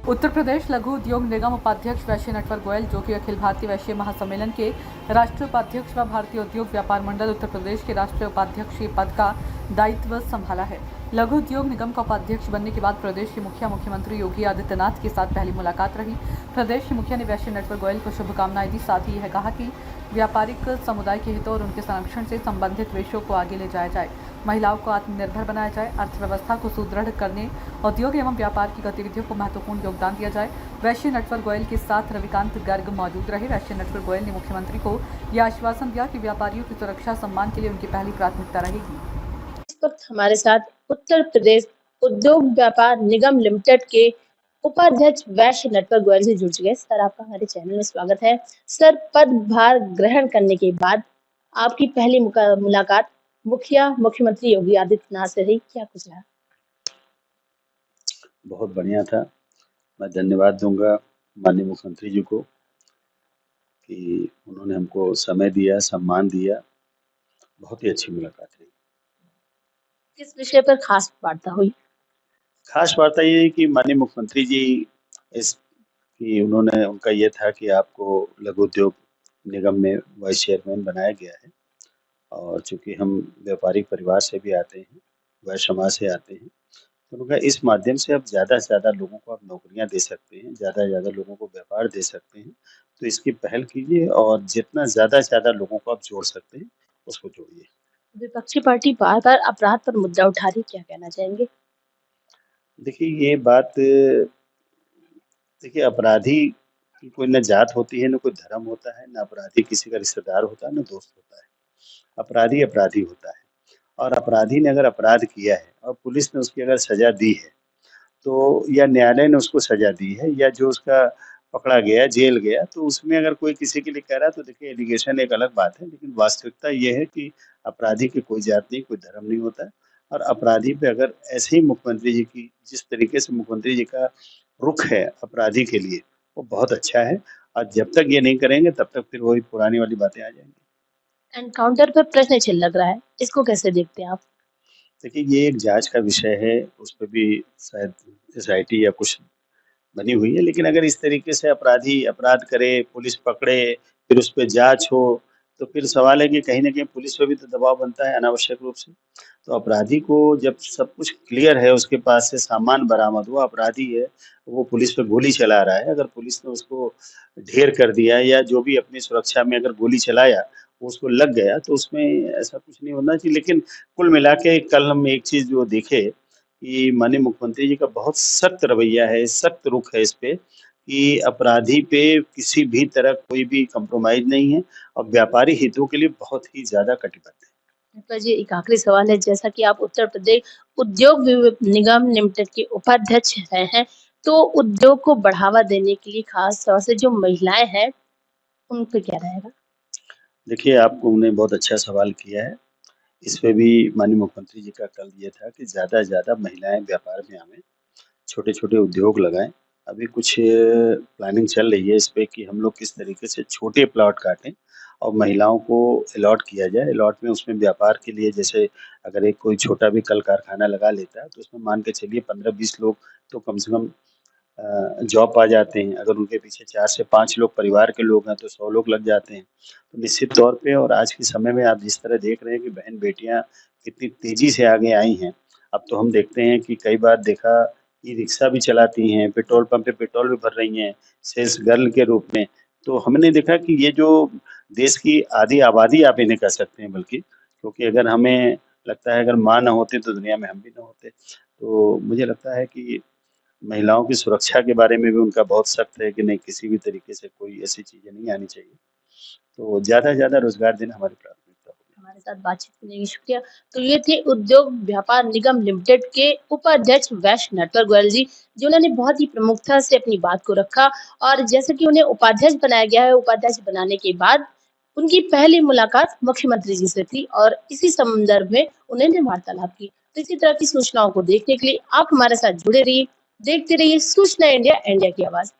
उत्तर प्रदेश लघु उद्योग निगम उपाध्यक्ष वैश्य नटवर गोयल, जो कि अखिल भारतीय वैश्य महासम्मेलन के राष्ट्रीय उपाध्यक्ष व भारतीय उद्योग व्यापार मंडल उत्तर प्रदेश के राष्ट्रीय उपाध्यक्ष पद का दायित्व संभाला है। लघु उद्योग निगम का उपाध्यक्ष बनने के बाद प्रदेश के मुख्यमंत्री योगी आदित्यनाथ के साथ पहली मुलाकात रही। प्रदेश के मुखिया ने वैश्य नटवर गोयल को शुभकामनाएं दी। साथ ही यह कहा कि व्यापारिक समुदाय के हितों और उनके संरक्षण से संबंधित विषयों को आगे ले जाया जाए, महिलाओं को आत्मनिर्भर बनाया जाए, अर्थव्यवस्था को सुदृढ़ करने, उद्योग एवं व्यापार की गतिविधियों को महत्वपूर्ण योगदान दिया जाए। वैश्य नटवर गोयल के साथ रविकांत गर्ग मौजूद रहे। वैश्य नटवर गोयल ने मुख्यमंत्री को यह आश्वासन दिया कि व्यापारियों की सुरक्षा सम्मान के लिए उनकी पहली प्राथमिकता रहेगी। इस वक्त हमारे साथ उत्तर प्रदेश उद्योग व्यापार निगम लिमिटेड के उपाध्यक्ष वैश्य नटवर गोयल जी जुड़ चुके हैं। सर, आपका हमारे चैनल में स्वागत है। सर, पदभार ग्रहण करने के बाद आपकी पहली मुलाकात मुख्यमंत्री योगी आदित्यनाथ से रही, क्या कुछ रहा? बहुत बढ़िया था। मैं धन्यवाद दूंगा माननीय मुख्यमंत्री जी को कि उन्होंने हमको समय दिया, सम्मान दिया। बहुत ही अच्छी मुलाकात रही। किस विषय पर खास वार्ता हुई? खास वार्ता ये है कि माननीय मुख्यमंत्री जी उनका ये था कि आपको लघु उद्योग निगम में वाइस चेयरमैन बनाया गया है, और चूंकि हम व्यापारिक परिवार से भी आते हैं, वैश्य समाज से आते हैं, तो उनका इस माध्यम से आप ज़्यादा से ज़्यादा लोगों को आप नौकरियां दे सकते हैं, ज़्यादा से ज़्यादा लोगों को व्यापार दे सकते हैं। तो इसकी पहल कीजिए और जितना ज़्यादा से ज़्यादा लोगों को आप जोड़ सकते हैं उसको जोड़िए। विपक्षी पार्टी बार बार अपराध पर मुद्दा उठा रही, क्या कहना चाहेंगे? देखिए ये बात, देखिए अपराधी की कोई न जात होती है, न कोई धर्म होता है, न अपराधी किसी का रिश्तेदार होता है, न दोस्त होता है। अपराधी अपराधी होता है, और अपराधी ने अगर अपराध किया है और पुलिस ने उसकी अगर सजा दी है, तो या न्यायालय ने उसको सजा दी है, या जो उसका पकड़ा गया, जेल गया, तो उसमें अगर कोई किसी के लिए कह रहा है तो देखिए एलिगेशन एक अलग बात है, लेकिन वास्तविकता ये है कि अपराधी की कोई जात नहीं, कोई धर्म नहीं होता है। और अपराधी पे अगर ऐसे ही मुख्यमंत्री जी की, जिस तरीके से मुख्यमंत्री जी का रुख है अपराधी के लिए, वो बहुत अच्छा है। और जब तक ये नहीं करेंगे तब तक फिर वही पुरानी वाली बातें आ जाएंगी। एनकाउंटर पर प्रश्न चिन्ह लग रहा है, इसको कैसे देखते हैं आप? देखिए ये एक जांच का विषय है, उस पर भी शायद एसआईटी या कुछ बनी हुई है, लेकिन अगर इस तरीके से अपराधी अपराध करे, पुलिस पकड़े, फिर उस पे जांच हो, तो फिर सवाल है कि कहीं न कहीं पुलिस पे भी तो दबाव बनता है अनावश्यक रूप से। तो अपराधी को जब सब कुछ क्लियर है, उसके पास से सामान बरामद हुआ, अपराधी है, वो पुलिस पे गोली चला रहा है, अगर पुलिस ने उसको ढेर कर दिया या जो भी अपनी सुरक्षा में अगर गोली चलाया, वो उसको लग गया, तो उसमें ऐसा कुछ नहीं होना चाहिए। लेकिन कुल मिला के कल हम एक चीज़ जो देखे कि माननीय मुख्यमंत्री जी का बहुत सख्त रवैया है, सख्त रुख है इस पे कि अपराधी पे किसी भी तरह कोई भी कॉम्प्रोमाइज़ नहीं है, और व्यापारी हितों के लिए बहुत ही ज़्यादा कटिबद्ध है। नटवर जी, एक आखिरी सवाल है, जैसा कि आप उत्तर प्रदेश उद्योग निगम लिमिटेड के उपाध्यक्ष रहे हैं, तो उद्योग को बढ़ावा देने के लिए खास तौर से जो महिलाएं हैं, उन पे क्या रहेगा? देखिए आपने बहुत अच्छा सवाल किया है। इस पे भी माननीय मुख्यमंत्री जी का कल ये था कि ज़्यादा से ज़्यादा महिलाएँ व्यापार में आवें, छोटे-छोटे उद्योग लगाएँ। अभी कुछ प्लानिंग चल रही है इस पे कि हम लोग किस तरीके से छोटे प्लॉट काटें और महिलाओं को अलॉट किया जाए। अलॉट में उसमें व्यापार के लिए, जैसे अगर एक कोई छोटा भी कल कारखाना लगा लेता है, तो उसमें मान के चलिए 15-20 लोग तो कम से कम जॉब पा जाते हैं। अगर उनके पीछे 4 से 5 लोग परिवार के लोग हैं, तो 100 लोग लग जाते हैं। तो निश्चित तौर पे, और आज के समय में आप जिस तरह देख रहे हैं कि बहन-बेटियाँ कितनी तेज़ी से आगे आई हैं। अब तो हम देखते हैं कि कई बार देखा ई-रिक्शा भी चलाती हैं, पेट्रोल पंप पे पेट्रोल भी भर रही हैं, सेल्स गर्ल के रूप में। तो हमने देखा कि ये जो देश की आधी आबादी आप इन्हें कह सकते हैं बल्कि, क्योंकि अगर हमें लगता है अगर माँ ना होती तो दुनिया में हम भी ना होते। तो मुझे लगता है कि महिलाओं की सुरक्षा के बारे में भी उनका बहुत सख्त है कि नहीं, किसी भी तरीके से कोई ऐसी चीज़ें नहीं आनी चाहिए। तो ज़्यादा से ज़्यादा रोज़गार देना हमारी प्राथमिकता होगी। हमारे साथ बातचीत करने के लिए शुक्रिया। तो ये थे उद्योग व्यापार निगम लिमिटेड के उपाध्यक्ष वैश्य नटवर गोयल जी, जिन्होंने बहुत ही प्रमुखता से अपनी बात को रखा, और जैसे कि उन्हें उपाध्यक्ष बनाया गया है, उपाध्यक्ष बनाने के बाद उनकी पहली मुलाकात मुख्यमंत्री जी से थी, और इसी संदर्भ में उन्होंने वार्तालाप की। तो इसी तरह की सूचनाओं को देखने के लिए आप हमारे साथ जुड़े रहिए, देखते रहिए सूचना इंडिया, इंडिया की आवाज़।